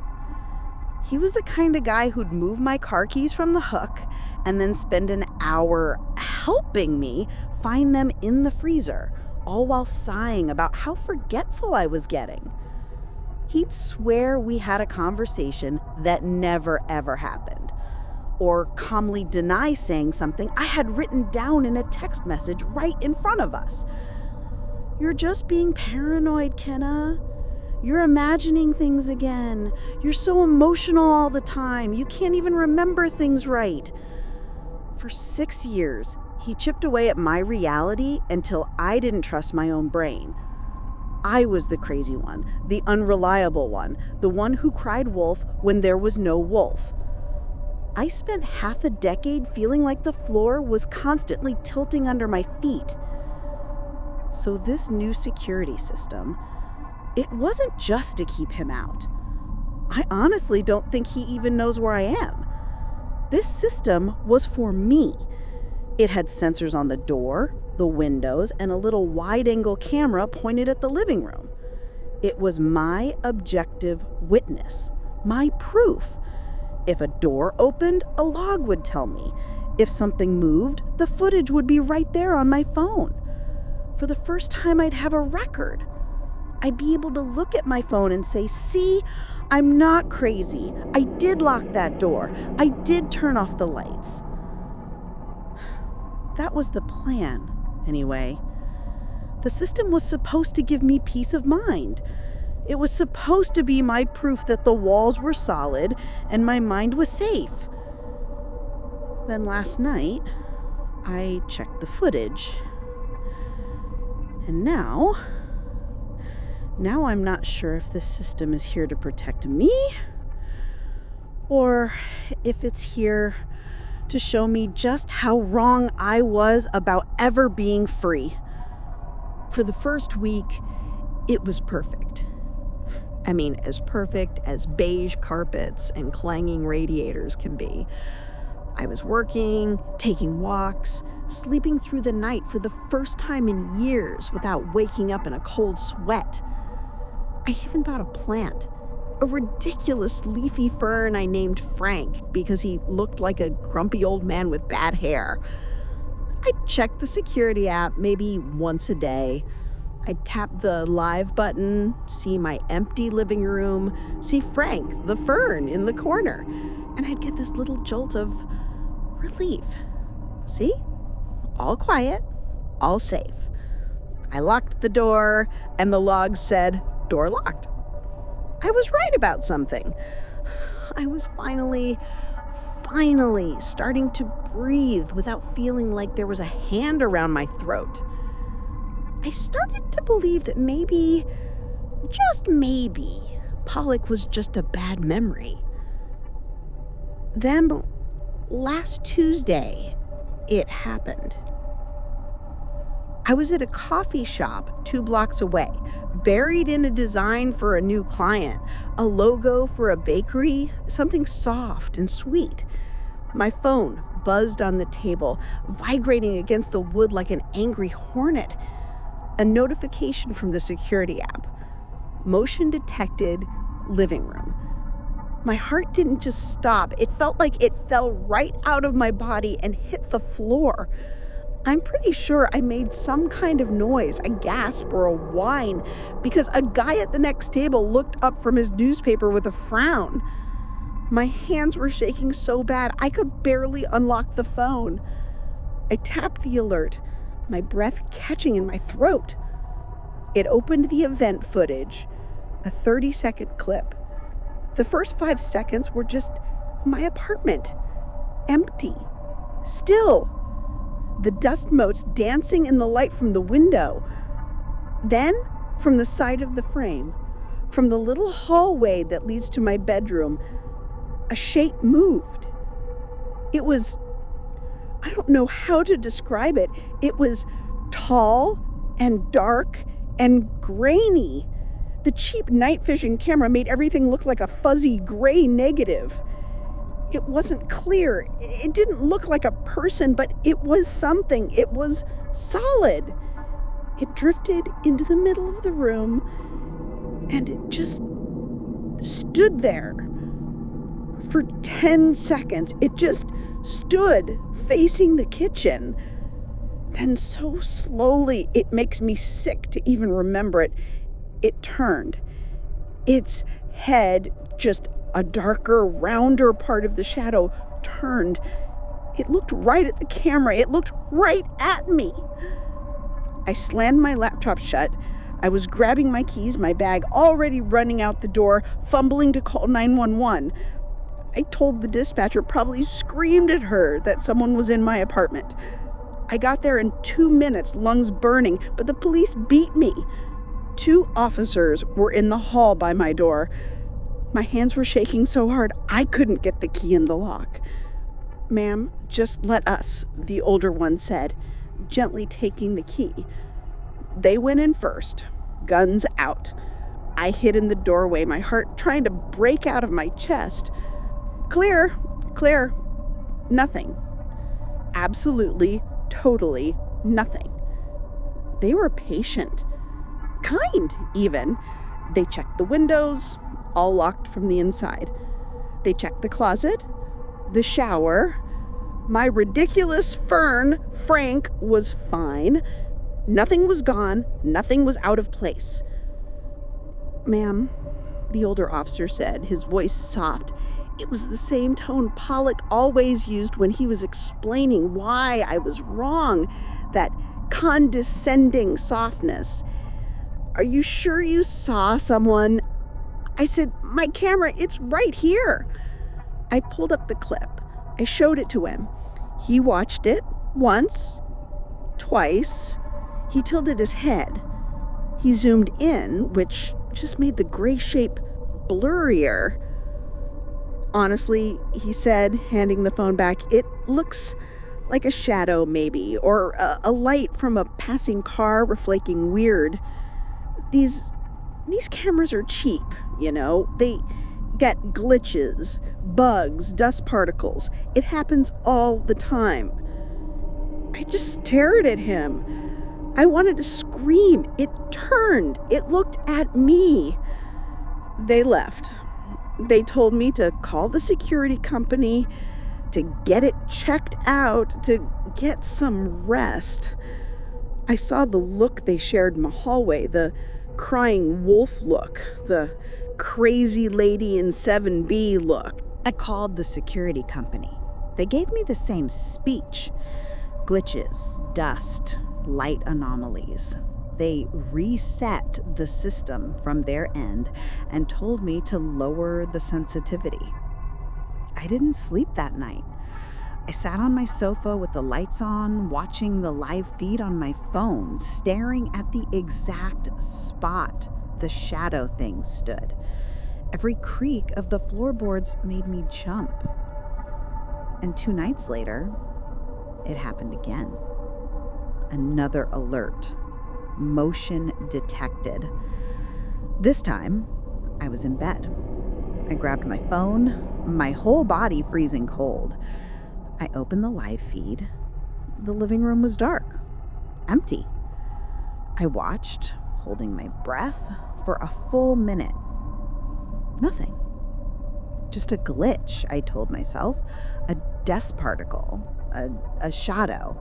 He was the kind of guy who'd move my car keys from the hook and then spend an hour helping me find them in the freezer, all while sighing about how forgetful I was getting. He'd swear we had a conversation that never ever happened, or calmly deny saying something I had written down in a text message right in front of us. You're just being paranoid, Kenna. You're imagining things again. You're so emotional all the time. You can't even remember things right. For 6 years, he chipped away at my reality until I didn't trust my own brain. I was the crazy one, the unreliable one, the one who cried wolf when there was no wolf. I spent half a decade feeling like the floor was constantly tilting under my feet. So this new security system, it wasn't just to keep him out. I honestly don't think he even knows where I am. This system was for me. It had sensors on the door, the windows, and a little wide-angle camera pointed at the living room. It was my objective witness, my proof. If a door opened, a log would tell me. If something moved, the footage would be right there on my phone. For the first time, I'd have a record. I'd be able to look at my phone and say, see, I'm not crazy. I did lock that door. I did turn off the lights. That was the plan, anyway. The system was supposed to give me peace of mind. It was supposed to be my proof that the walls were solid and my mind was safe. Then last night, I checked the footage. And now I'm not sure if this system is here to protect me or if it's here to show me just how wrong I was about ever being free. For the first week, it was perfect. I mean, as perfect as beige carpets and clanging radiators can be. I was working, taking walks, sleeping through the night for the first time in years without waking up in a cold sweat. I even bought a plant, a ridiculous leafy fern I named Frank because he looked like a grumpy old man with bad hair. I'd check the security app maybe once a day. I'd tap the live button, see my empty living room, see Frank, the fern, in the corner, and I'd get this little jolt of relief. See? All quiet, all safe. I locked the door, and the log said, "Door locked." I was right about something. I was finally starting to breathe without feeling like there was a hand around my throat. I started to believe that maybe, just maybe, Pollock was just a bad memory. Then, last Tuesday, it happened. I was at a coffee shop 2 blocks away, buried in a design for a new client, a logo for a bakery, something soft and sweet. My phone buzzed on the table, vibrating against the wood like an angry hornet. A notification from the security app. Motion detected, living room. My heart didn't just stop. It felt like it fell right out of my body and hit the floor. I'm pretty sure I made some kind of noise, a gasp or a whine, because a guy at the next table looked up from his newspaper with a frown. My hands were shaking so bad I could barely unlock the phone. I tapped the alert, my breath catching in my throat. It opened the event footage, a 30-second clip. The first 5 seconds were just my apartment, empty, still. The dust motes dancing in the light from the window. Then, from the side of the frame, from the little hallway that leads to my bedroom, a shape moved. It was, I don't know how to describe it. It was tall and dark and grainy. The cheap night vision camera made everything look like a fuzzy gray negative. It wasn't clear. It didn't look like a person, but it was something. It was solid. It drifted into the middle of the room, and it just stood there. For 10 seconds, it just stood facing the kitchen. Then so slowly, it makes me sick to even remember it. It turned. Its head, just a darker, rounder part of the shadow, turned. It looked right at the camera. It looked right at me. I slammed my laptop shut. I was grabbing my keys, my bag, already running out the door, fumbling to call 911. I told the dispatcher, probably screamed at her, that someone was in my apartment. I got there in 2 minutes, lungs burning, but the police beat me. 2 officers were in the hall by my door. My hands were shaking so hard I couldn't get the key in the lock. "Ma'am, just let us," the older one said, gently taking the key. They went in first, guns out. I hid in the doorway, my heart trying to break out of my chest. Clear. Nothing. Absolutely, totally nothing. They were patient. Kind, even. They checked the windows, all locked from the inside. They checked the closet, the shower. My ridiculous fern, Frank, was fine. Nothing was gone. Nothing was out of place. "Ma'am," the older officer said, his voice soft. It was the same tone Pollock always used when he was explaining why I was wrong, that condescending softness. Are you sure you saw someone? I said, my camera, it's right here. I pulled up the clip. I showed it to him. He watched it once, twice. He tilted his head. He zoomed in, which just made the gray shape blurrier. Honestly, he said, handing the phone back, it looks like a shadow maybe, or a light from a passing car reflecting weird. These cameras are cheap, you know. They get glitches, bugs, dust particles. It happens all the time. I just stared at him. I wanted to scream. It turned. It looked at me. They left. They told me to call the security company, to get it checked out, to get some rest. I saw the look they shared in the hallway, the crying wolf look, the crazy lady in 7B look. I called the security company. They gave me the same speech. Glitches, dust, light anomalies. They reset the system from their end and told me to lower the sensitivity. I didn't sleep that night. I sat on my sofa with the lights on, watching the live feed on my phone, staring at the exact spot the shadow thing stood. Every creak of the floorboards made me jump. And 2 nights later, it happened again. Another alert. Motion detected. This time, I was in bed. I grabbed my phone, my whole body freezing cold. I opened the live feed. The living room was dark, empty. I watched, holding my breath, for a full minute. Nothing. Just a glitch, I told myself. A dust particle. A shadow.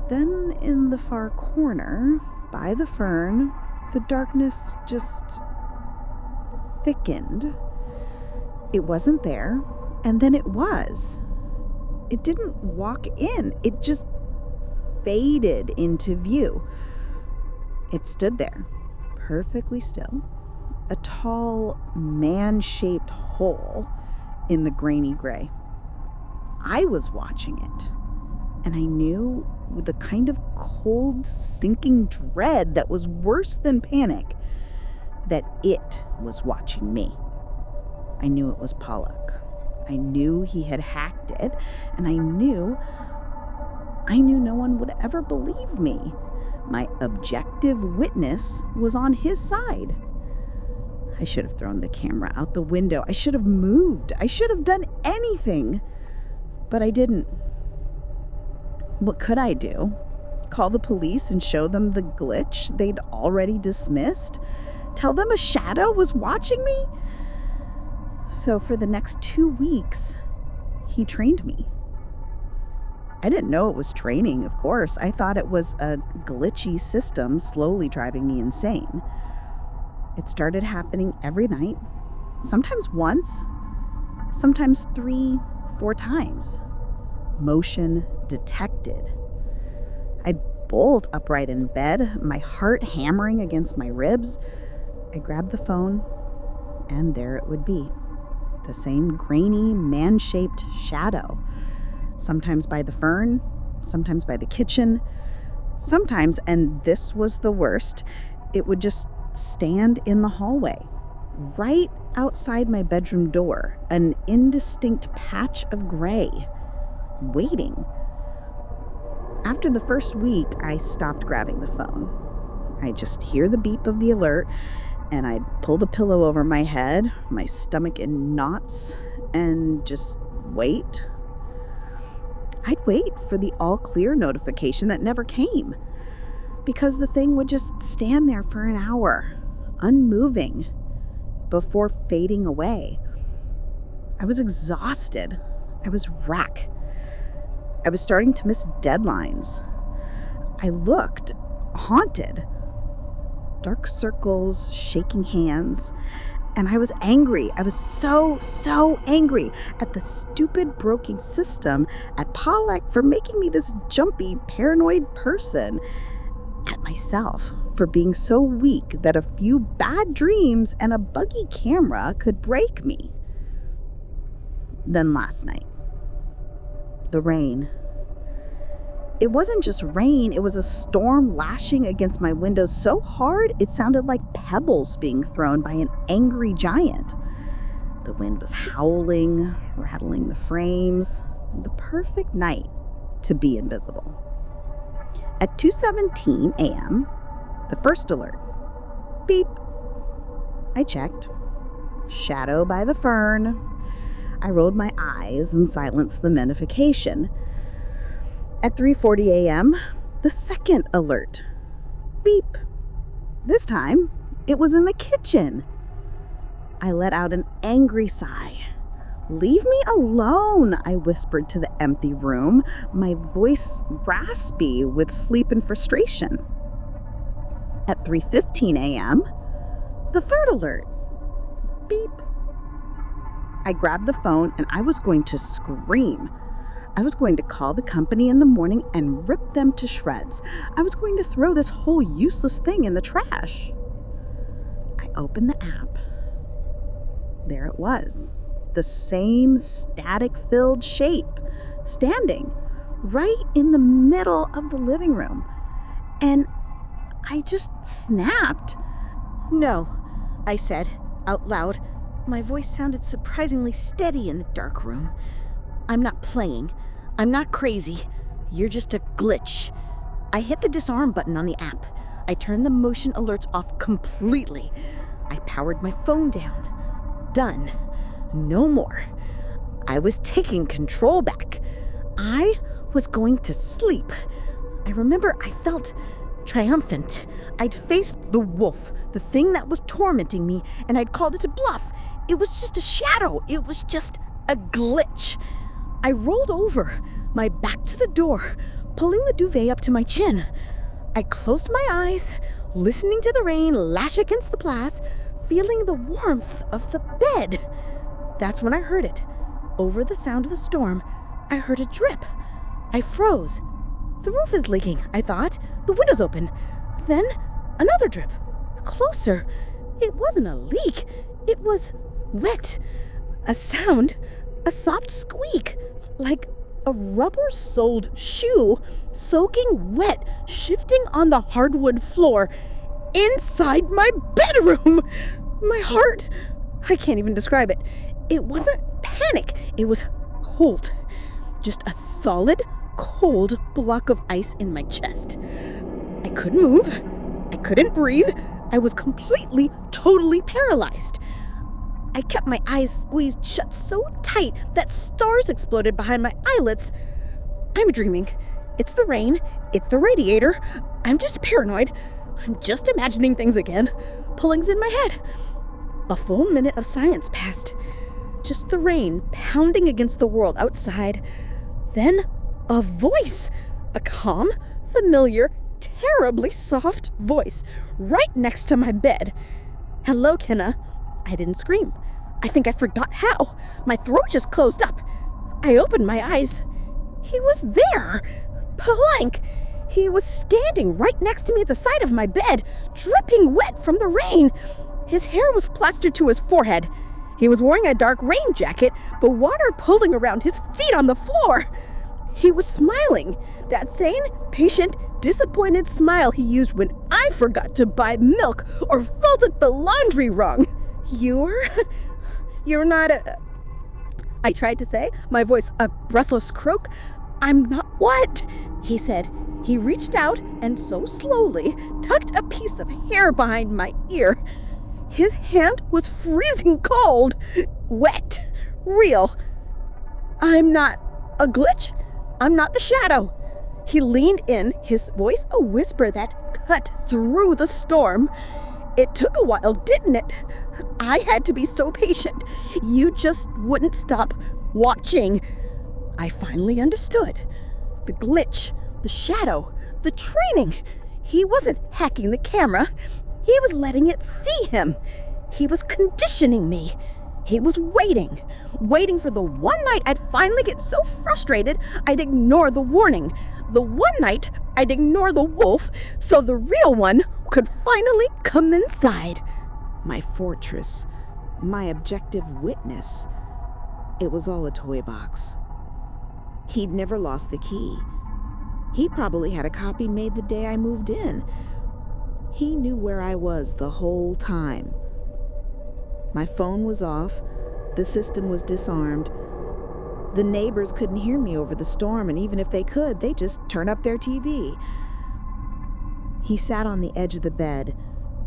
Then in the far corner, by the fern, the darkness just thickened. It wasn't there, and then it was. It didn't walk in. It just faded into view. It stood there, perfectly still, a tall, man-shaped hole in the grainy gray. I was watching it, and I knew with a kind of cold, sinking dread that was worse than panic that it was watching me. I knew it was Pollock. I knew he had hacked it, and I knew no one would ever believe me. My objective witness was on his side. I should have thrown the camera out the window. I should have moved. I should have done anything. But I didn't. What could I do? Call the police and show them the glitch they'd already dismissed? Tell them a shadow was watching me? So for the next 2 weeks, he trained me. I didn't know it was training, of course. I thought it was a glitchy system slowly driving me insane. It started happening every night, sometimes once, sometimes 3, 4 times. Motion detected. I'd bolt upright in bed, my heart hammering against my ribs. I grabbed the phone, and there it would be. The same grainy, man-shaped shadow. Sometimes by the fern, sometimes by the kitchen. Sometimes, and this was the worst, it would just stand in the hallway, right outside my bedroom door, an indistinct patch of gray, waiting. After the first week, I stopped grabbing the phone. I'd just hear the beep of the alert, and I'd pull the pillow over my head, my stomach in knots, and just wait. I'd wait for the all clear notification that never came, because the thing would just stand there for an hour, unmoving, before fading away. I was exhausted. I was wrecked. I was starting to miss deadlines. I looked haunted. Dark circles, shaking hands, and I was angry. I was so angry at the stupid broken system, at Pollock for making me this jumpy, paranoid person, at myself for being so weak that a few bad dreams and a buggy camera could break me. Then last night, the rain. It wasn't just rain, it was a storm lashing against my windows so hard it sounded like pebbles being thrown by an angry giant. The wind was howling, rattling the frames. The perfect night to be invisible. At 2:17 a.m., the first alert. Beep. I checked. Shadow by the fern. I rolled my eyes and silenced the notification. At 3:40 a.m., the second alert. Beep. This time, it was in the kitchen. I let out an angry sigh. "Leave me alone," I whispered to the empty room, my voice raspy with sleep and frustration. At 3:15 a.m., the third alert. Beep. I grabbed the phone and I was going to scream. I was going to call the company in the morning and rip them to shreds. I was going to throw this whole useless thing in the trash. I opened the app. There it was. The same static-filled shape, standing right in the middle of the living room. And I just snapped. "No," I said out loud. My voice sounded surprisingly steady in the dark room. "I'm not playing. I'm not crazy. You're just a glitch." I hit the disarm button on the app. I turned the motion alerts off completely. I powered my phone down. Done. No more. I was taking control back. I was going to sleep. I remember I felt triumphant. I'd faced the wolf, the thing that was tormenting me, and I'd called it a bluff. It was just a shadow. It was just a glitch. I rolled over, my back to the door, pulling the duvet up to my chin. I closed my eyes, listening to the rain lash against the glass, feeling the warmth of the bed. That's when I heard it. Over the sound of the storm, I heard a drip. I froze. The roof is leaking, I thought. The window's open. Then another drip. Closer. It wasn't a leak. It was wet. A sound, a soft squeak, like a rubber-soled shoe soaking wet, shifting on the hardwood floor inside my bedroom. My heart, I can't even describe it. It wasn't panic. It was cold. Just a solid, cold block of ice in my chest. I couldn't move. I couldn't breathe. I was completely, totally paralyzed. I kept my eyes squeezed shut so tight that stars exploded behind my eyelids. I'm dreaming. It's the rain. It's the radiator. I'm just paranoid. I'm just imagining things again. Pulling's in my head. A full minute of silence passed. Just the rain pounding against the world outside. Then a voice. A calm, familiar, terribly soft voice right next to my bed. "Hello, Kenna." I didn't scream. I think I forgot how. My throat just closed up. I opened my eyes. He was there. Plank. He was standing right next to me at the side of my bed, dripping wet from the rain. His hair was plastered to his forehead. He was wearing a dark rain jacket, but water pooling around his feet on the floor. He was smiling, that sane, patient, disappointed smile he used when I forgot to buy milk or folded the laundry wrong. You're not a... I tried to say, my voice a breathless croak. "I'm not what?" he said. He reached out and so slowly tucked a piece of hair behind my ear. His hand was freezing cold, wet, real. "I'm not a glitch. I'm not the shadow." He leaned in, his voice a whisper that cut through the storm. "It took a while, didn't it? I had to be so patient. You just wouldn't stop watching." I finally understood. The glitch, the shadow, the training. He wasn't hacking the camera. He was letting it see him. He was conditioning me. He was waiting for the one night I'd finally get so frustrated I'd ignore the warning. The one night I'd ignore the wolf so the real one could finally come inside. My fortress, my objective witness. It was all a toy box. He'd never lost the key. He probably had a copy made the day I moved in. He knew where I was the whole time. My phone was off. The system was disarmed. The neighbors couldn't hear me over the storm, and even if they could, they just turn up their TV. He sat on the edge of the bed.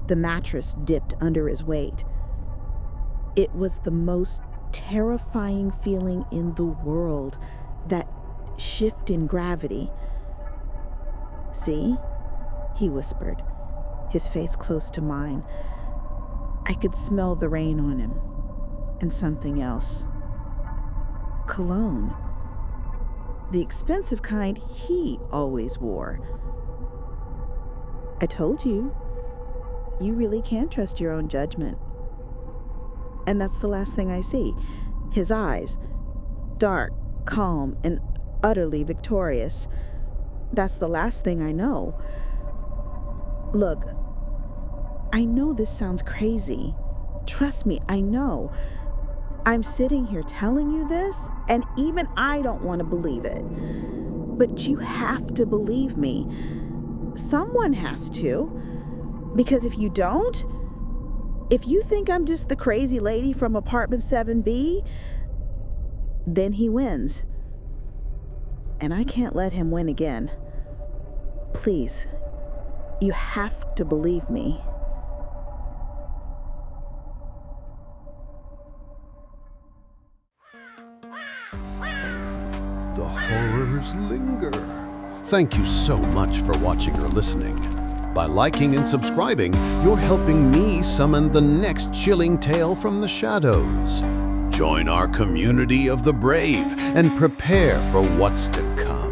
The mattress dipped under his weight. It was the most terrifying feeling in the world, that shift in gravity. "See?" he whispered, his face close to mine. I could smell the rain on him, and something else. Cologne. The expensive kind he always wore. I told you, you really can trust your own judgment. And that's the last thing I see. His eyes, dark, calm, and utterly victorious. That's the last thing I know. Look, I know this sounds crazy. Trust me, I know. I'm sitting here telling you this, and even I don't want to believe it. But you have to believe me. Someone has to. Because if you don't, if you think I'm just the crazy lady from apartment 7B, then he wins. And I can't let him win again. Please, you have to believe me. The horrors linger. Thank you so much for watching or listening. By liking and subscribing, you're helping me summon the next chilling tale from the shadows. Join our community of the brave and prepare for what's to come.